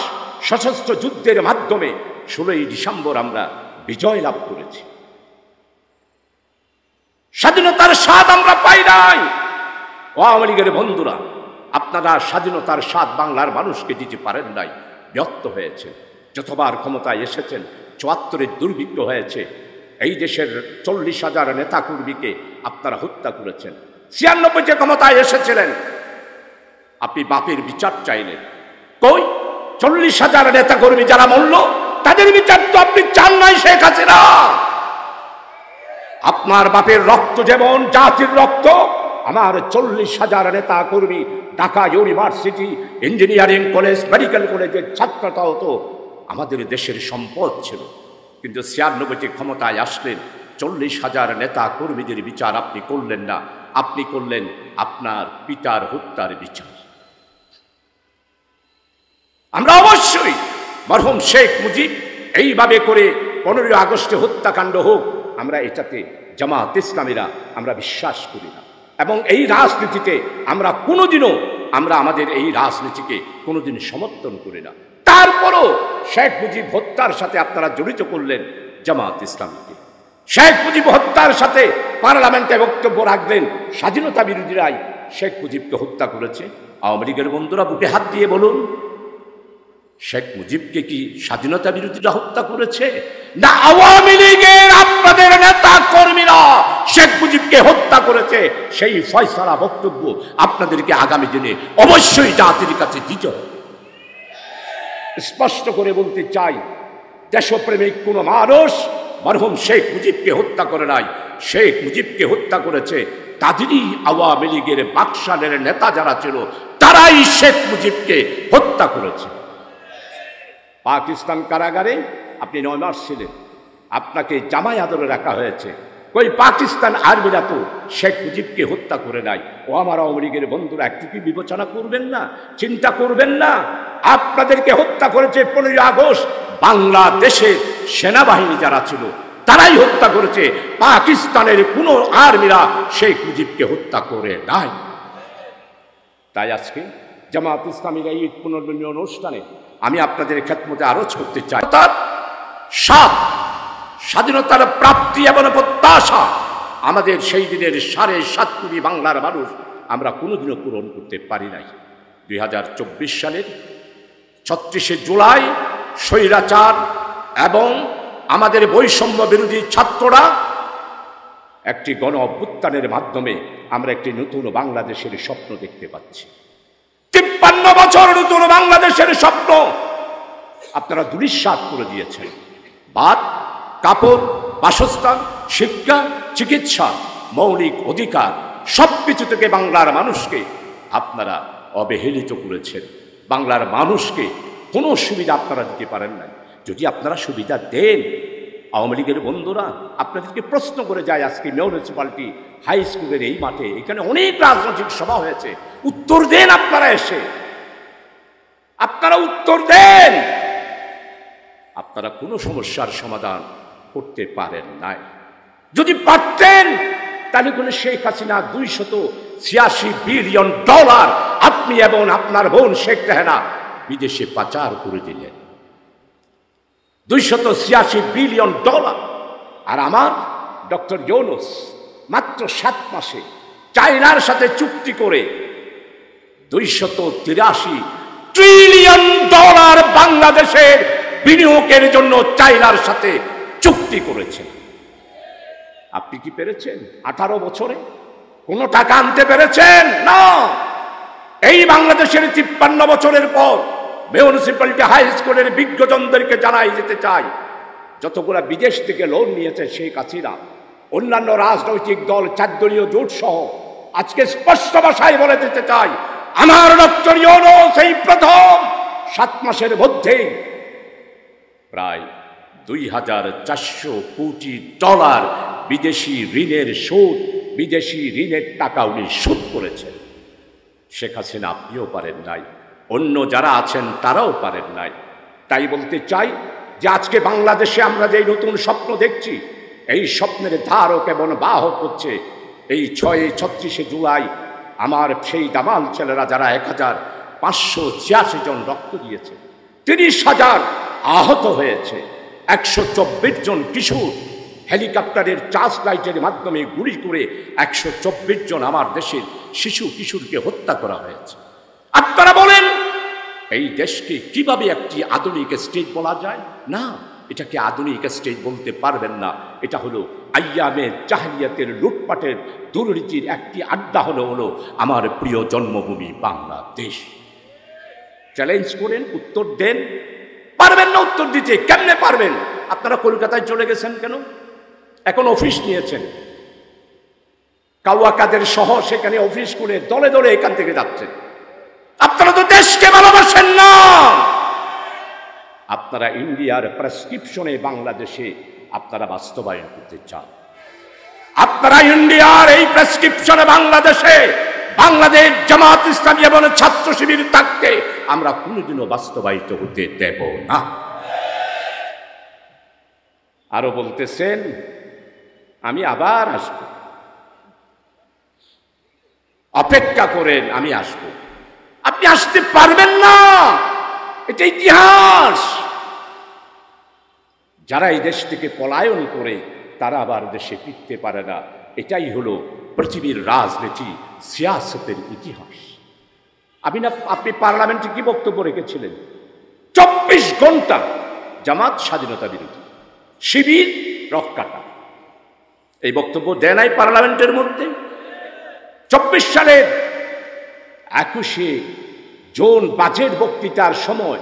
সশস্ত্র যুদ্ধের মাধ্যমে 16ই ডিসেম্বর আমরা বিজয় লাভ করেছি। স্বাধীনতার স্বাদ আমরা পাই নাই। আওয়ামী লীগের বন্ধুরা, আপনারা স্বাধীনতার স্বাদ বাংলার মানুষকে দিতে পারেন নাই, ব্যর্থ হয়েছে। যতবার ক্ষমতায় এসেছেন, 74-এর দুর্ভিক্ষ হয়েছে, এই দেশের 40,000 নেতা কর্মীকে আপনারা হত্যা করেছেন। 96-তে ক্ষমতায় এসেছিলেন, আপনি বাপের বিচার চাইলেন। কই 40,000 নেতা কর্মী যারা মরল, তাদের বিচার তো আপনি চান নাই শেখ হাসিনা। আপনার বাপের রক্ত যেমন জাতির রক্ত, আমার 40,000 নেতা কর্মী Dhaka university engineering college, medical কলেজের ছাত্রটাও তো আমাদের দেশের সম্পদ ছিল। কিন্তু 96-তে ক্ষমতায় আসলেন, 40,000 নেতা কর্মীদের বিচার আপনি করলেন না, আপনি করলেন আপনার পিতার হত্যার বিচার। আমরা অবশ্যই মরহুম শেখ মুজিব এইভাবে করে 15ই আগস্টে হত্যাকাণ্ড হোক, আমরা এটাতে জামাত ইসলামীরা আমরা বিশ্বাস করি না। এবং এই রাজনীতিতে আমরা কোনোদিনও আমাদের এই রাজনীতিকে কোনোদিন সমর্থন করি না। তারপরও শেখ মুজিব হত্যার সাথে আপনারা জড়িত করলেন জামাত ইসলামীকে। শেখ মুজিব হত্যার সাথে পার্লামেন্টে বক্তব্য রাখলেন, স্বাধীনতা বিরোধীরাই শেখ মুজিবকে হত্যা করেছে। আওয়ামী লীগের বন্ধুরা বুকে হাত দিয়ে বলুন, শেখ মুজিবকে কি স্বাধীনতা বিরোধীরা হত্যা করেছে, না আওয়ামী লীগের আপনাদের নেতা কর্মীরা শেখ মুজিবকে হত্যা করেছে? সেই ফয়সালা বক্তব্য আপনাদেরকে আগামী দিনে অবশ্যই জাতির কাছে দিতে হবে। স্পষ্ট করে বলতে চাই, দেশপ্রেমিক কোন মানুষ মরহুম শেখ মুজিবকে হত্যা করে নাই। শেখ মুজিবকে হত্যা করেছে তাদেরই আওয়ামী লীগের বাকশালের নেতা যারা ছিল, তারাই শেখ মুজিবকে হত্যা করেছে। পাকিস্তান কারাগারে আপনি 9 মাস ছিলেন, আপনাকে জামাই আদরে রাখা হয়েছে। কই পাকিস্তান আর্মিরা তো শেখ মুজিবকে হত্যা করে নাই। ও আমার আওয়ামী লীগের বন্ধুরা, একটু কি বিবেচনা করবেন না, চিন্তা করবেন না? আপনাদেরকে হত্যা করেছে 15ই আগস্ট বাংলাদেশের সেনাবাহিনী যারা ছিল, তারাই হত্যা করেছে। পাকিস্তানের কোনো আর্মিরা শেখ মুজিবকে হত্যা করে নাই। তাই আজকে জামাত ইসলামীর এই পুনর্মিলনী অনুষ্ঠানে আমি আপনাদের খেদমতে আরো করতে চাই, তার স্বাধীনতার প্রাপ্তি এবং প্রত্যাশা আমাদের সেই দিনের 7.5 কোটি বাংলার মানুষ আমরা কোনোদিনও পূরণ করতে পারি নাই। 2024 সালের 36শে জুলাই স্বৈরাচার এবং আমাদের বৈষম্য বিরোধী ছাত্ররা একটি গণ অভ্যুত্থানের মাধ্যমে আমরা একটি নতুন বাংলাদেশের স্বপ্ন দেখতে পাচ্ছি। 53 বছর নতুন বাংলাদেশের স্বপ্ন আপনারা ধূলিসাৎ করে দিয়েছেন। ভাত, কাপড়, বাসস্থান, শিক্ষা, চিকিৎসা, মৌলিক অধিকার সবকিছু থেকে বাংলার মানুষকে আপনারা অবহেলিত করেছেন। বাংলার মানুষকে কোনো সুবিধা আপনারা দিতে পারেন না। যদি আপনারা সুবিধা দেন, আওয়ামী লীগের বন্ধুরা আপনাদেরকে প্রশ্ন করে যায়, আজকে মিউনিসিপ্যালিটি হাই স্কুলের এই মাঠে এখানে অনেক রাজনৈতিক সভা হয়েছে, উত্তর দেন আপনারা এসে, আপনারা উত্তর দেন। আপনারা কোনো সমস্যার সমাধান করতে পারেন নাই। যদি পারতেন তাহলে কোনো শেখ হাসিনা 286 বিলিয়ন ডলার আপনি এবং আপনার বোন শেখ রেহানা বিদেশে পাচার করে দিলেন। 286 বিলিয়ন ডলার। আর আমার ডক্টর ইউনূস মাত্র 7 মাসে চায়নার সাথে চুক্তি করে 283 ট্রিলিয়ন ডলার বাংলাদেশের বিনিয়োগের জন্য চায়নার সাথে চুক্তি করেছেন। আপনি কি পেরেছেন 18 বছরে কোনো টাকা আনতে পেরেছেন? না। এই বাংলাদেশের 53 বছরের পর মিউনিসিপ্যালিটি হাই স্কুলের বিজ্ঞজনদেরকে জানাই যেতে চাই, যতগুলা বিদেশ থেকে লোন নিয়েছে শেখ হাসিনা, অন্যান্য রাজনৈতিক দল 4 দলীয় জোট সহ আজকে স্পষ্ট ভাষায় বলে দিতে চাই, আমার ডক্টর ইউনূস এই প্রথম 7 মাসের মধ্যেই প্রায় 2400 কোটি ডলার বিদেশি ঋণের সুদ, বিদেশি ঋণের টাকা উনি শোধ করেছেন। শেখ হাসিনা আপনিও পারেন নাই, অন্য যারা আছেন তারাও পারেন নাই। তাই বলতে চাই যে আজকে বাংলাদেশে আমরা যে নতুন স্বপ্ন দেখছি, এই স্বপ্নের ধারক এবং বাহক হচ্ছে এই 36শে জুলাই আমার সেই দামাল ছেলেরা যারা 1586 জন রক্ত দিয়েছে, 30,000 আহত হয়েছে, 124 জন কিশোর হেলিকপ্টারের চার্জ লাইটের মাধ্যমে গুলি করে 124 জন আমার দেশের শিশু কিশোরকে হত্যা করা হয়েছে। আপনারা বলেন এই দেশকে কিভাবে একটি আধুনিক স্টেট বলা যায়? না, এটাকে আধুনিক স্টেট বলতে পারবেন না। এটা হলো আইয়ামে জাহেলিয়াতের লুটপাটের দুর্নীতির একটি আড্ডা হলো আমার প্রিয় জন্মভূমি বাংলাদেশ। চ্যালেঞ্জ করেন, উত্তর দেন। পারবেন না উত্তর দিতে? কেমনে পারবেন? আপনারা কলকাতায় চলে গেছেন কেন? এখন অফিস নিয়েছেন, কাওয়া কাদের সহ সেখানে অফিস করে দলে দলে এখান থেকে যাচ্ছেন। আপনারা তো দেশকে ভালোবাসেন না। আপনারা ইন্ডিয়ার প্রেসক্রিপশনে বাংলাদেশে আপনারা বাস্তবায়ন করতে চান। আপনারা ইন্ডিয়ার এই প্রেসক্রিপশনে বাংলাদেশে বাংলাদেশ জামাত ইসলামী এবং ছাত্র শিবির থাকতে আমরা কোনোদিনও বাস্তবায়িত হতে দেব না। আরো বলতেছেন আমি আবার আসব, অপেক্ষা করেন আমি আসব। আপনি আসতে পারবেন না, এটা ইতিহাস। যারা এই দেশ থেকে পলায়ন করে তারা আবার দেশে ফিরতে পারে না। এটাই হলো পৃথিবীর রাজনীতি, সিয়াসতের ইতিহাস। আপনি পার্লামেন্টে কি বক্তব্য রেখেছিলেন? 24 ঘন্টা জামাত স্বাধীনতা বিরোধী, শিবির রক্ষাটা। এই বক্তব্য দেয় নাই পার্লামেন্টের মধ্যে? 24 সালের 21শে জুন বাজেট বক্তৃতার সময়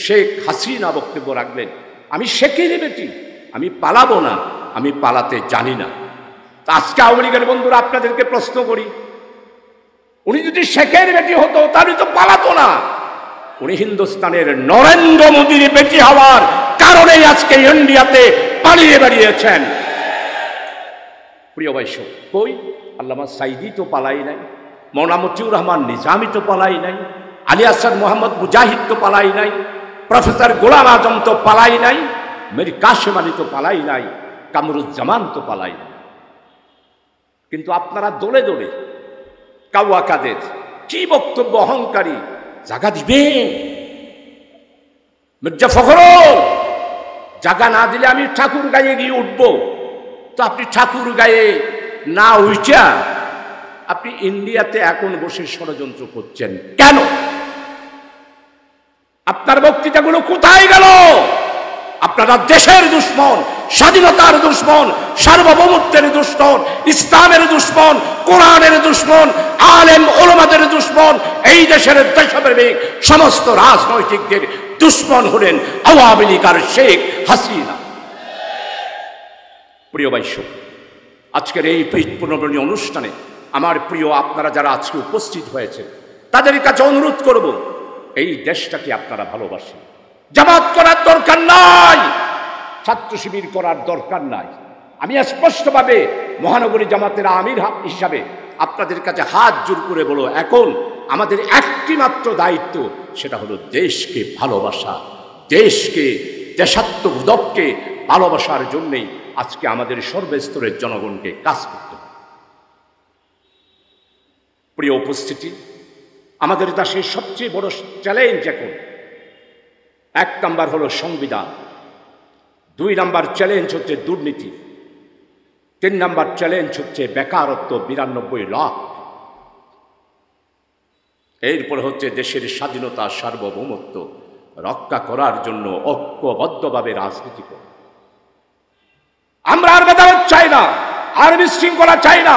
শেখ হাসিনা বক্তব্য রাখলেন, আমি শেখের বেটি, আমি পালাবো না, আমি পালাতে জানি না। আজকে আওয়ামী লীগের বন্ধুরা আপনাদেরকে প্রশ্ন করি, উনি যদি শেখের বেটি হতো তাহলে তো পালাতো না। উনি হিন্দুস্তানের নরেন্দ্র মোদীর বেটি হওয়ার কারণেই আজকে ইন্ডিয়াতে পালিয়ে বেরিয়েছেন। প্রিয় ভাইসব, কই আল্লামা সাইদি তো পালাই নাই, মৌলানা মতিউর রহমান নিজামী তো পালাই নাই, আলী হাসান মোহাম্মদ মুজাহিদ তো পালাই নাই, প্রফেসর গোলাম আজম তো পালাই নাই, মীর কাসেম আলী তো পালাই নাই, কামরুজ্জামান তো পালাই নাই। কিন্তু আপনারা দলে দলে কাওয়া কাদের কি বক্তব্য, অহংকারী, জাগা দিবেন? মির্জা ফখরুল, জাগা না দিলে আমি ঠাকুর গায়ে গিয়ে উঠবো। তো আপনি ঠাকুর গায়ে না উঠা আপনি ইন্ডিয়াতে এখন বসে ষড়যন্ত্র করছেন কেন? আপনার বক্তৃতাগুলো কোথায় গেল? আপনারা দেশের দুশ্মন, স্বাধীনতার দুশ্মন, সার্বভৌমত্বের দুশ্মন, ইসলামের দুশ্মন, কোরআনের দুশ্মন, আলেম ওলামাদের দুশ্মন, এই দেশের দেশপ্রেমিক সমস্ত রাজনৈতিকদের দুশ্মন হলেন আওয়ামী লীগ আর শেখ হাসিনা। প্রিয় ভাইসব, আজকের এই পুনর্বনী অনুষ্ঠানে আমার প্রিয় আপনারা যারা আজকে উপস্থিত হয়েছেন তাদের কাছে অনুরোধ করব, এই দেশটাকে আপনারা ভালোবাসেন। জামাত করার দরকার নাই, ছাত্র শিবির করার দরকার নাই। আমি স্পষ্টভাবে মহানগরী জামাতের আমির হিসাবে আপনাদের কাছে হাত জোর করে বলো, এখন আমাদের একটি মাত্র দায়িত্ব, সেটা হলো দেশকে ভালোবাসা। দেশকে, দেশাত্মবোধককে ভালোবাসার জন্যেই আজকে আমাদের সর্বস্তরের জনগণকে কাজ করতে হবে। প্রিয় উপস্থিতি, আমাদের দেশের সবচেয়ে বড় চ্যালেঞ্জ এখন 1 নাম্বার হলো সংবিধান, 2 নাম্বার চ্যালেঞ্জ হচ্ছে দুর্নীতি, 3 নাম্বার চ্যালেঞ্জ হচ্ছে বেকারত্ব 92 লাখ, এরপরে হচ্ছে দেশের স্বাধীনতা সার্বভৌমত্ব রক্ষা করার জন্য ঐক্যবদ্ধভাবে রাজনীতি করা। আমরা আর ভেদাভেদ চাই না, আর বিশৃঙ্খলা চাই না,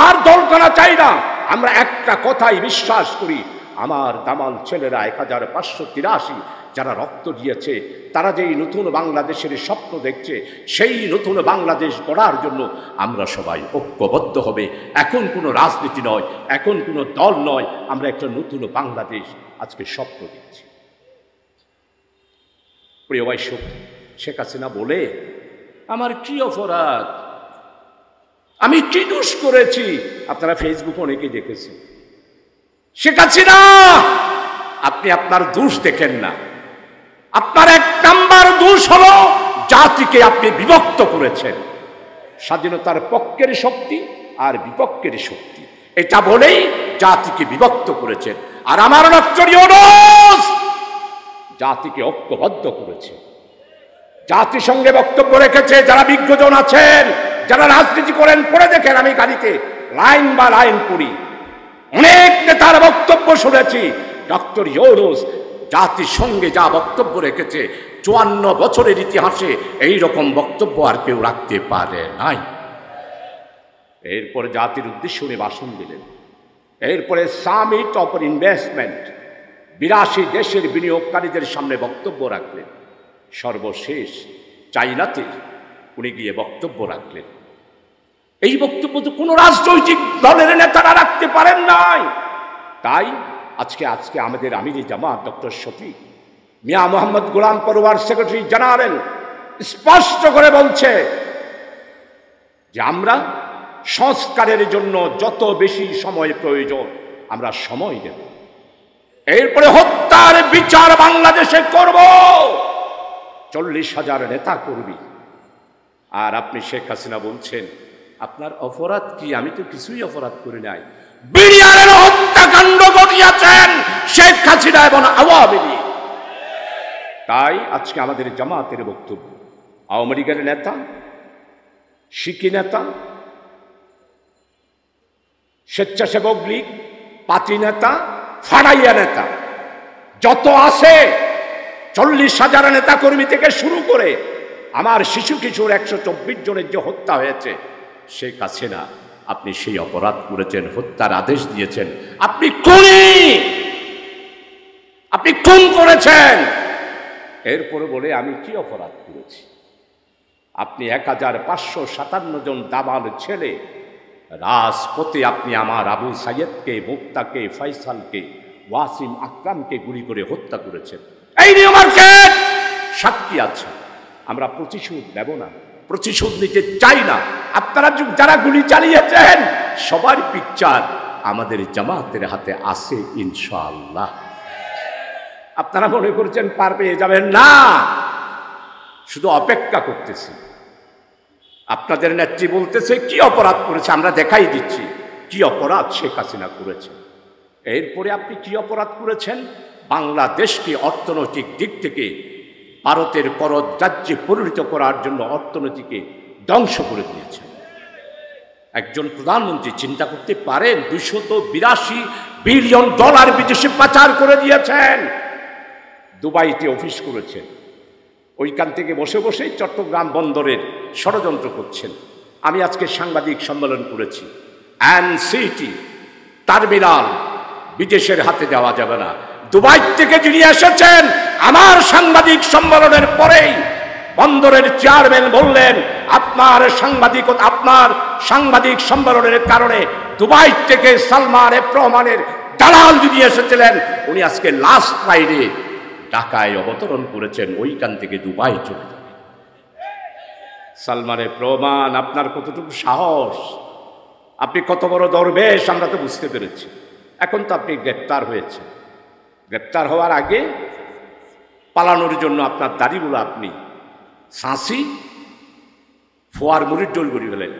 আর দল করা চাই না। আমরা একটা কথাই বিশ্বাস করি, আমার দামাল ছেলেরা 1583 যারা রক্ত দিয়েছে, তারা যেই নতুন বাংলাদেশের স্বপ্ন দেখছে, সেই নতুন বাংলাদেশ গড়ার জন্য আমরা সবাই ঐক্যবদ্ধ হবে। এখন কোনো রাজনীতি নয়, এখন কোনো দল নয়, আমরা একটা নতুন বাংলাদেশ আজকে স্বপ্ন দেখছি। প্রিয় ভাই, শেখ হাসিনা বলে আমার কি অপরাধ, আমি কি দোষ করেছি? আপনারা ফেসবুকে অনেকেই দেখেছেন। শেখ হাসিনা, আপনি আপনার দোষ দেখেন না। আপনার এক নাম্বার দোষ হলো জাতিকে আপনি বিভক্ত করেছেন। স্বাধীনতার পক্ষের শক্তি আর বিপক্ষের শক্তি, এটা বলেই জাতিকে বিভক্ত করেছেন। আর আমার ডক্টর ইউনূস জাতিকে ঐক্যবদ্ধ করেছে, জাতিসংঘে বক্তব্য রেখেছে। যারা বিজ্ঞজন আছেন, যারা রাজনীতি করেন, পড়ে দেখেন, আমি গাড়িতে লাইন বা লাইন পড়ি, অনেক নেতার বক্তব্য শুনেছি। ডক্টর ইউনূস জাতিসংঘে যা বক্তব্য রেখেছে, 54 বছরের ইতিহাসে এই রকম বক্তব্য আর কেউ রাখতে পারে নাই। এরপরে জাতির উদ্দেশ্য উনি ভাষণ দিলেন। এরপরে সামিট অফ ইনভেস্টমেন্ট, 82 দেশের বিনিয়োগকারীদের সামনে বক্তব্য রাখলেন। সর্বশেষ চাইনাতে উনি গিয়ে বক্তব্য রাখলেন। এই বক্তব্য তো কোনো রাজনৈতিক দলের নেতারা রাখতে পারেন নাই। তাই আজকে আমাদের আমিরে জামাত doctor Shafiq Mia Mohammad Golam Parwar secretary general স্পষ্ট করে বলছে যে আমরা সংস্কারের জন্য যত বেশি সময় প্রয়োজন আমরা সময় দেব। এরপরে হত্যার বিচার বাংলাদেশে করব, 40,000 নেতা কর্মী। আর আপনি শেখ হাসিনা বলছেন আপনার অপরাধ কি? আমি তো কিছুই অপরাধ করি নাই। বিডিআরের হত্যাকাণ্ড ঘটিয়েছেন শেখ হাসিনা এবং আওয়ামী লীগ। তাই আজকে আমাদের জামাতের বক্তব্য, আওয়ামী লীগের নেতা, শিকি নেতা, স্বেচ্ছাসেবক লীগ, পাতি নেতা, ফাড়াইয়া নেতা যত আছে, 40,000 নেতা কর্মী থেকে শুরু করে আমার শিশু কিশোর 124 জনের যে হত্যা হয়েছে, শেখ হাসিনা আপনি সেই অপরাধ করেছেন, হত্যার আদেশ দিয়েছেন। আপনি খুনি, আপনি খুন করেছেন। এরপরে বলে আমি কি অপরাধ করেছি? আপনি 1557 জন দামাল ছেলে রাজপথে আপনি আমার আবু সাইয়েদকে, মুক্তাকে, ফয়সালকে, ওয়াসিম আকরামকে গুলি করে হত্যা করেছেন। এই নিয়ে আমার সাক্ষী আছে। আমরা প্রতিশোধ নেব না, প্রতিশোধ নিতে চাই না। আপনারা যারা গুলি চালিয়েছেন সবার পিকচার আমাদের জামাতের হাতে আছে ইনশাআল্লাহ। আপনারা মনে করছেন পার পেয়ে যাবেন না, শুধু অপেক্ষা করতেছি। আপনাদের নেত্রী বলতেছে কি অপরাধ করেছে, আমরা দেখাই দিচ্ছি কি অপরাধ শেখ হাসিনা করেছে। এরপরে আপনি কি অপরাধ করেছেন? বাংলাদেশকে অর্থনৈতিক দিক থেকে ভারতের কররাজ্যে পরিণত করার জন্য অর্থনীতিকে ধ্বংস করে দিয়েছেন। একজন প্রধানমন্ত্রী চিন্তা করতে পারেন? $282 বিলিয়ন বিদেশে পাচার করে দিয়েছেন। দুবাইতে অফিস করেছেন, ওইখান থেকে বসে বসে চট্টগ্রাম বন্দরের ষড়যন্ত্র করছেন। আমি আজকে সাংবাদিক সম্মেলন করেছি, এনসিটি টার্মিনাল বিদেশের হাতে দেওয়া যাবে না। দুবাই থেকে যিনি এসেছেন, আমার সাংবাদিক সম্মেলনের পরেই বন্দরের চেয়ারম্যান বললেন আপনার সাংবাদিক সম্মেলনের কারণে দুবাই থেকে সালমান এফ রহমানের দালাল যিনি এসেছিলেন উনি আজকে লাস্ট ফ্রাইডে ঢাকায় অবতরণ করেছেন, ওইখান থেকে দুবাই চলে যাবে। সালমান এফ রহমান, আপনার কতটুকু সাহস, আপনি কত বড় দরবেশ আমরা তো বুঝতে পেরেছি। এখন তো আপনি গ্রেপ্তার হয়েছে, গ্রেপ্তার হওয়ার আগে পালানোর জন্য আপনার দাড়িগুলো আপনি সাঁসি ফোয়ার মুড়ির ডোল করে ফেলেন।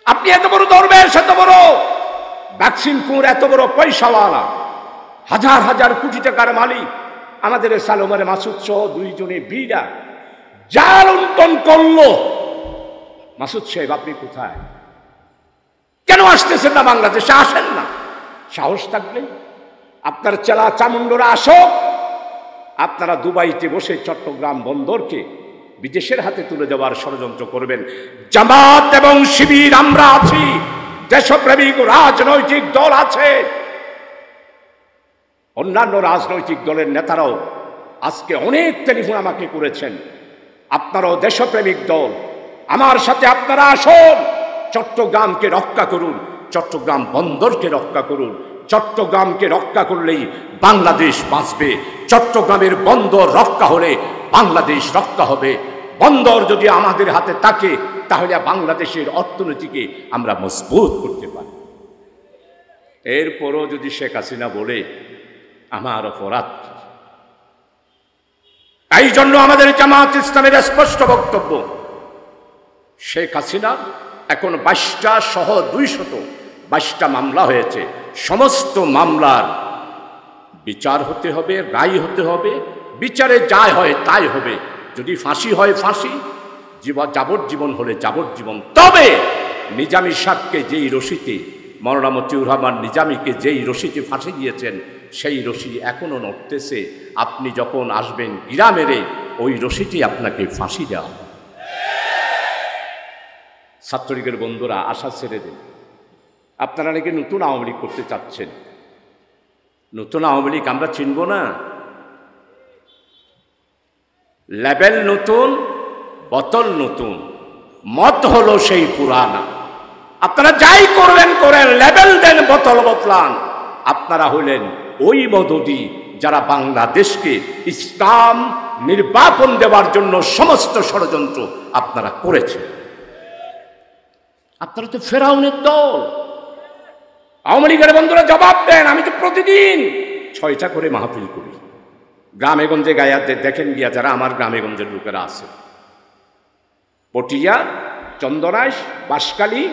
আপনি এত বড় দরবেশ, এত বড় ভ্যাকসিনপুর, এত বড় পয়সাওয়ালা, হাজার হাজার কোটি টাকার মালিক, আমাদের সালোমার মাসুদ সহ 2 জনে বিড়া জাল লুণ্ঠন করলো। মাসুদ সাহেব আপনি কোথায়? কেন আসতেছেন না বাংলাদেশে? আসেন না, সাহস থাকলে আপনার চেলা চামুন্ডরা আসো। আপনারা দুবাইতে বসে চট্টগ্রাম বন্দরকে বিদেশের হাতে তুলে দেওয়ার ষড়যন্ত্র করবেন। জামাত এবং শিবির আমরা আছি, দেশপ্রেমিক রাজনৈতিক দল আছে, অন্যান্য রাজনৈতিক দলের নেতারাও আজকে অনেক টেলিফোন আমাকে করেছেন, আপনারাও দেশপ্রেমিক দল, আমার সাথে আপনারা আসুন, চট্টগ্রামকে রক্ষা করুন, চট্টগ্রাম বন্দরকে রক্ষা করুন। চট্টগ্রামকে রক্ষা করলেই বাংলাদেশ বাঁচবে, চট্টগ্রামের বন্দর রক্ষা হলে বাংলাদেশ রক্ষা হবে। বন্দর যদি আমাদের হাতে থাকে তাহলে বাংলাদেশের অর্থনীতিকে আমরা মজবুত করতে পারি। এরপরও যদি শেখ হাসিনা বলে আমার অপরাধ, এই জন্য আমাদের জামাত ইসলামের স্পষ্ট বক্তব্য, শেখ হাসিনা এখন 22টা সহ 222টা মামলা হয়েছে, সমস্ত মামলার বিচার হতে হবে, রায় হতে হবে, বিচারে যাই হয় তাই হবে। যদি ফাঁসি হয় ফাঁসি, যাবজ্জীবন হলে যাবজ্জীবন। তবে নিজামী সাহেবকে যেই রশিতে, মওলানা মতিউর রহমান নিজামীকে যেই রশিতে ফাঁসি দিয়েছেন সেই রশি এখনো নড়তেছে। আপনি যখন আসবেন গ্রামেরে ওই রশিটি আপনাকে ফাঁসি দেওয়া হবে। ছাত্রলীগের বন্ধুরা আশা ছেড়ে দেন, আপনারা নাকি নতুন আওয়ামী লীগ করতে চাচ্ছেন। নতুন আওয়ামী লীগ আমরা চিনব না, লেবেল নতুন, বোতল নতুন, মত হলো সেই পুরানা। আপনারা যাই করবেন করেন, লেবেল দেন, বোতল বদলান, আপনারা হইলেন ওই মদদি যারা বাংলাদেশকে ইসলাম নির্বাপন দেওয়ার জন্য সমস্ত ষড়যন্ত্র আপনারা করেছেন। আপনারা তো ফেরাউনের দল। আওয়ামী লীগের বন্ধুরা জবাব দেন। আমি তো প্রতিদিন 6টা করে মাহফিল করি গ্রামে গঞ্জে, গায়াদের দেখেন গিয়া যারা আমার গ্রামে গঞ্জের লোকেরা আছে, পটিয়া, চন্দনাইশ, বাঁশকালী,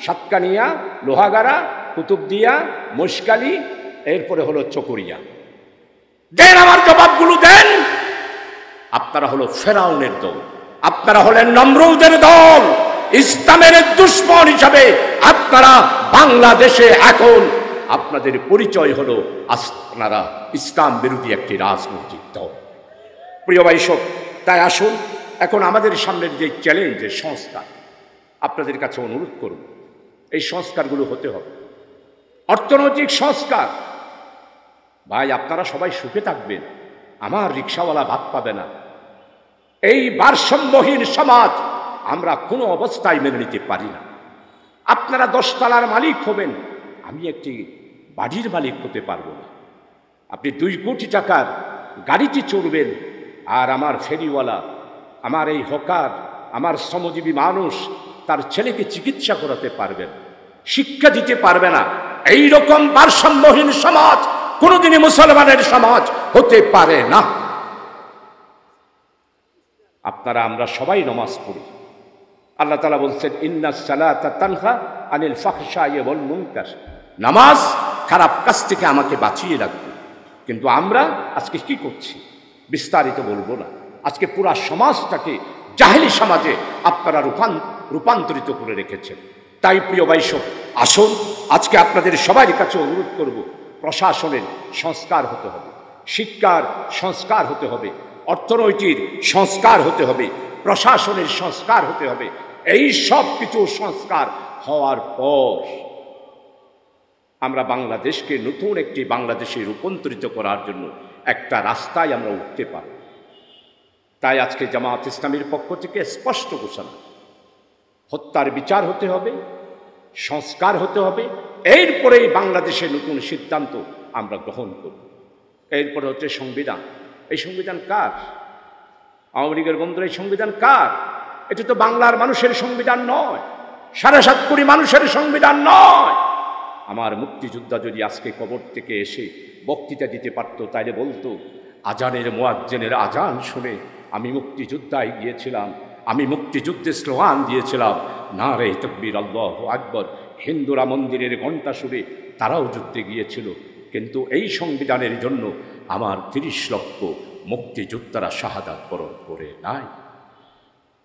সাতকানিয়া, লোহাগাড়া, কুতুবদিয়া, মশকালী, এরপরে হলো চকরিয়া। দেন আমার জবাবগুলো দেন। আপনারা হলো ফেরাউনের দল, আপনারা হলেন নমরুদের দল। ইসলামের দুশমন হিসাবে আপনারা বাংলাদেশে এখন আপনাদের পরিচয় হলো আপনারা ইসলাম বিরোধী একটি রাজনৈতিক দল। প্রিয় ভাই সব, তাই আসুন এখন আমাদের সামনের যে চ্যালেঞ্জের সংস্কার, আপনাদের কাছে অনুরোধ করব এই সংস্কারগুলো হতে হবে। অর্থনৈতিক সংস্কার, ভাই আপনারা সবাই সুখে থাকবেন, আমার রিক্সাওয়ালা ভাত পাবে না। এই ভারসাম্যহীন সমাজ আমরা কোনো অবস্থায় মেনে নিতে পারি না। আপনারা 10 তলার মালিক হবেন, আমি একটি বাড়ির মালিক হতে পারবো না। আপনি 2 কোটি টাকার গাড়িতে চড়বেন, আর আমার ফেরিওয়ালা, আমার এই হকার, আমার শ্রমজীবী মানুষ তার ছেলেকে চিকিৎসা করাতে পারবেন, শিক্ষা দিতে পারবে না। এই রকম ভারসাম্যহীন সমাজ কোনোদিনই মুসলমানের সমাজ হতে পারে না। আপনারা আমরা সবাই নামাজ পড়ি। আল্লাহ তাআলা বলছেন ইন্নাস সালাতা তানহা আনিল ফাহশাই ওয়াল মুনকার, নামাজ খারাপ কাজ থেকে আমাকে বাঁচিয়ে রাখবে। কিন্তু আমরা আজকে কি করছি বিস্তারিত বলবো না। আজকে পুরা সমাজটাকে জাহেলি সমাজে আপনারা রূপান্তরিত করে রেখেছেন। তাই প্রিয় ভাইসব, আসুন আজকে আপনাদের সবার কাছে অনুরোধ করব, প্রশাসনের সংস্কার হতে হবে, শিক্ষার সংস্কার হতে হবে, অর্থনৈতিক সংস্কার হতে হবে, প্রশাসনের সংস্কার হতে হবে। এই সব কিছু সংস্কার হওয়ার পর আমরা বাংলাদেশকে নতুন একটি বাংলাদেশে রূপান্তরিত করার জন্য একটা রাস্তায় আমরা উঠতে পারি। তাই আজকে জামাত ইসলামীর পক্ষ থেকে স্পষ্ট ঘোষণা, হত্যার বিচার হতে হবে, সংস্কার হতে হবে। এরপরেই বাংলাদেশের নতুন সিদ্ধান্ত আমরা গ্রহণ করব। এরপরে হচ্ছে সংবিধান। এই সংবিধান কার? আওয়ামী লীগের বন্ধুরা, এই সংবিধান কার? এটা তো বাংলার মানুষের সংবিধান নয়, 7.5 কোটি মানুষের সংবিধান নয়। আমার মুক্তিযোদ্ধা যদি আজকে কবর থেকে এসে বক্তৃতা দিতে পারত, তাইলে বলতো আজানের মুয়াজ্জিনের আজান শুনে আমি মুক্তিযোদ্ধায় গিয়েছিলাম, আমি মুক্তিযুদ্ধে স্লোগান দিয়েছিলাম নারে তাকবীর আল্লাহু আকবার। হিন্দুরা মন্দিরের ঘণ্টা শুনে তারাও যুদ্ধে গিয়েছিল, কিন্তু এই সংবিধানের জন্য আমার 30 লক্ষ মুক্তিযোদ্ধারা শাহাদাত বরণ করে নাই।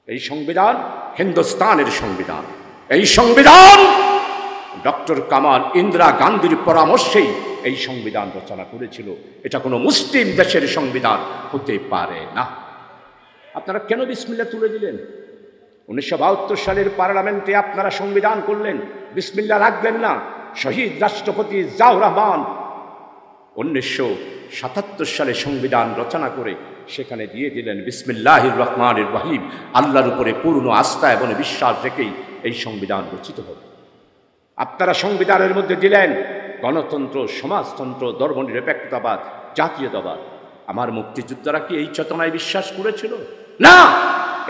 এই সংবিধান হিন্দুস্তানের সংবিধান। এই সংবিধান ডক্টর কামাল ইন্দিরা গান্ধীর পরামর্শেই এই সংবিধান রচনা করেছিল। এটা কোনো মুসলিম দেশের সংবিধান হতে পারে না। আপনারা কেন বিসমিল্লাহ তুলে দিলেন? 1972 সালের পার্লামেন্টে আপনারা সংবিধান করলেন, বিসমিল্লাহ রাখবেন না। শহীদ রাষ্ট্রপতি জিয়াউর রহমান 1977 সালে সংবিধান রচনা করে সেখানে দিয়ে দিলেন বিসমিল্লাহির রহমানির রহিম, আল্লাহর উপরে পূর্ণ আস্থা এবং বিশ্বাস রেখেই এই সংবিধান রচিত হবে। আপনারা সংবিধানের মধ্যে দিলেন গণতন্ত্র, সমাজতন্ত্র, ধর্মনিরপেক্ষতাবাদ, জাতীয়তাবাদ। আমার মুক্তিযোদ্ধারা কি এই চেতনায় বিশ্বাস করেছিল? না।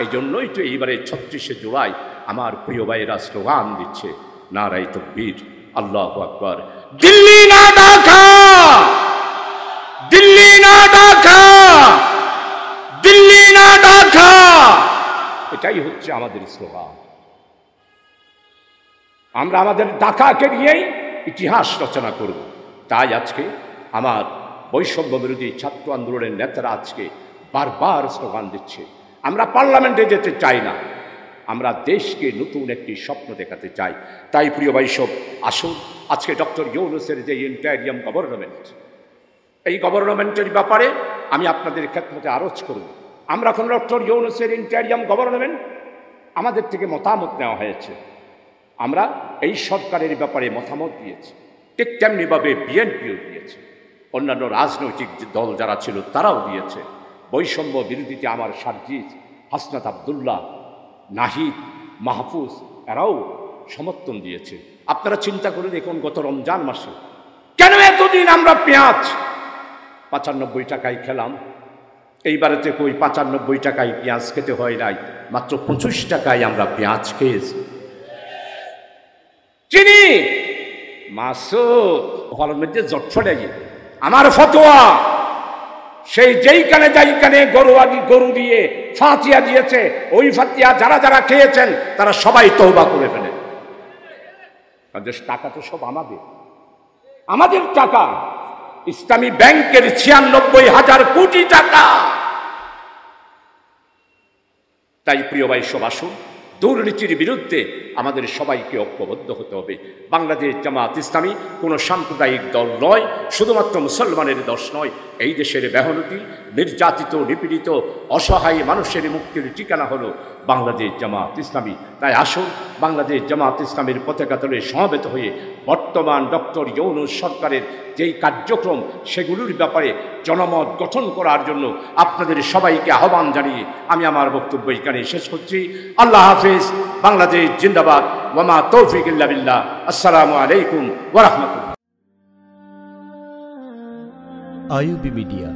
এই জন্যই তো এইবারে 36শে জুলাই আমার প্রিয় ভাইয়েরা স্লোগান দিচ্ছে নারায়ে তাকবীর, আল্লাহু আকবার। দিল্লি না ঢাকা, দিল্লি না ঢাকা, দিল্লি না ঢাকা, এটাই হচ্ছে আমাদের স্লোগান। আমরা আমাদের ঢাকাকে নিয়েই ইতিহাস রচনা করব। তাই আজকে আমার বৈষম্য বিরোধী ছাত্র আন্দোলনের নেতারা আজকে বারবার স্লোগান দিচ্ছে, আমরা পার্লামেন্টে যেতে চাই না, আমরা দেশকে নতুন একটি স্বপ্ন দেখাতে চাই। তাই প্রিয় ভাইসব, আসুন আজকে ডক্টর ইউনূসের যে ইন্টারিয়াম গভর্নমেন্ট, এই গভর্নমেন্টের ব্যাপারে আমি আপনাদের খেদমতে আরজ করব। আমরা এখন ডক্টর ইউনূসের ইন্টারিয়াম গভর্নমেন্ট, আমাদের থেকে মতামত নেওয়া হয়েছে, আমরা এই সরকারের ব্যাপারে মতামত দিয়েছি। ঠিক তেমনিভাবে বিএনপিও দিয়েছে, অন্যান্য রাজনৈতিক দল যারা ছিল তারাও দিয়েছে। বৈষম্য বিরোধীতে আমার সার্জিস, হাসনাত আবদুল্লাহ, নাহিদ, মাহফুজ এরাও সমর্থন দিয়েছে। আপনারা চিন্তা করে দেখুন, গত রমজান মাসে কেন এতদিন আমরা পেঁয়াজ 95 টাকায় খেলাম, এইবারেতে কই 95 টাকায় পেঁয়াজ খেতে হয় নাই, মাত্র 25 টাকায় আমরা পেঁয়াজ খেয়েছি। চিনি মাসুদ ফলের মধ্যে জট ফটে গিয়ে আমার ফতোয়া, সেই যেইখানে গরু দিয়ে ফাতিয়া দিয়েছে, ওই ফাতিয়া যারা যারা খেয়েছেন তারা সবাই তওবা করে ফেলেন। তাদের টাকা তো সব আমাদের টাকা, ইসলামী ব্যাংকের 96,000 কোটি টাকা। তাই প্রিয় ভাই সব, আসুন দুর্নীতির বিরুদ্ধে আমাদের সবাইকে ঐক্যবদ্ধ হতে হবে। বাংলাদেশ জামাত ইসলামী কোনো সাম্প্রদায়িক দল নয়, শুধুমাত্র মুসলমানের দল নয়। এই দেশের মেহনতি, নির্যাতিত, নিপীড়িত, অসহায় মানুষের মুক্তির ঠিকানা হলো বাংলাদেশ জামাত ইসলামী। তাই আসুন বাংলাদেশ জামাত ইসলামীর পতাকা তলে সমবেত হয়ে বর্তমান ডক্টর ইউনূস সরকারের যেই কার্যক্রম, সেগুলোর ব্যাপারে জনমত গঠন করার জন্য আপনাদের সবাইকে আহ্বান জানিয়ে আমি আমার বক্তব্য এখানে শেষ করছি। আল্লাহ হাফেজ। বাংলাদেশ জিন্দাবাদ। ওয়া মা তৌফিক ইল্লা বিল্লাহ। আসসালামু আলাইকুম ওয়া রাহমাতুল্লাহ। IUB media.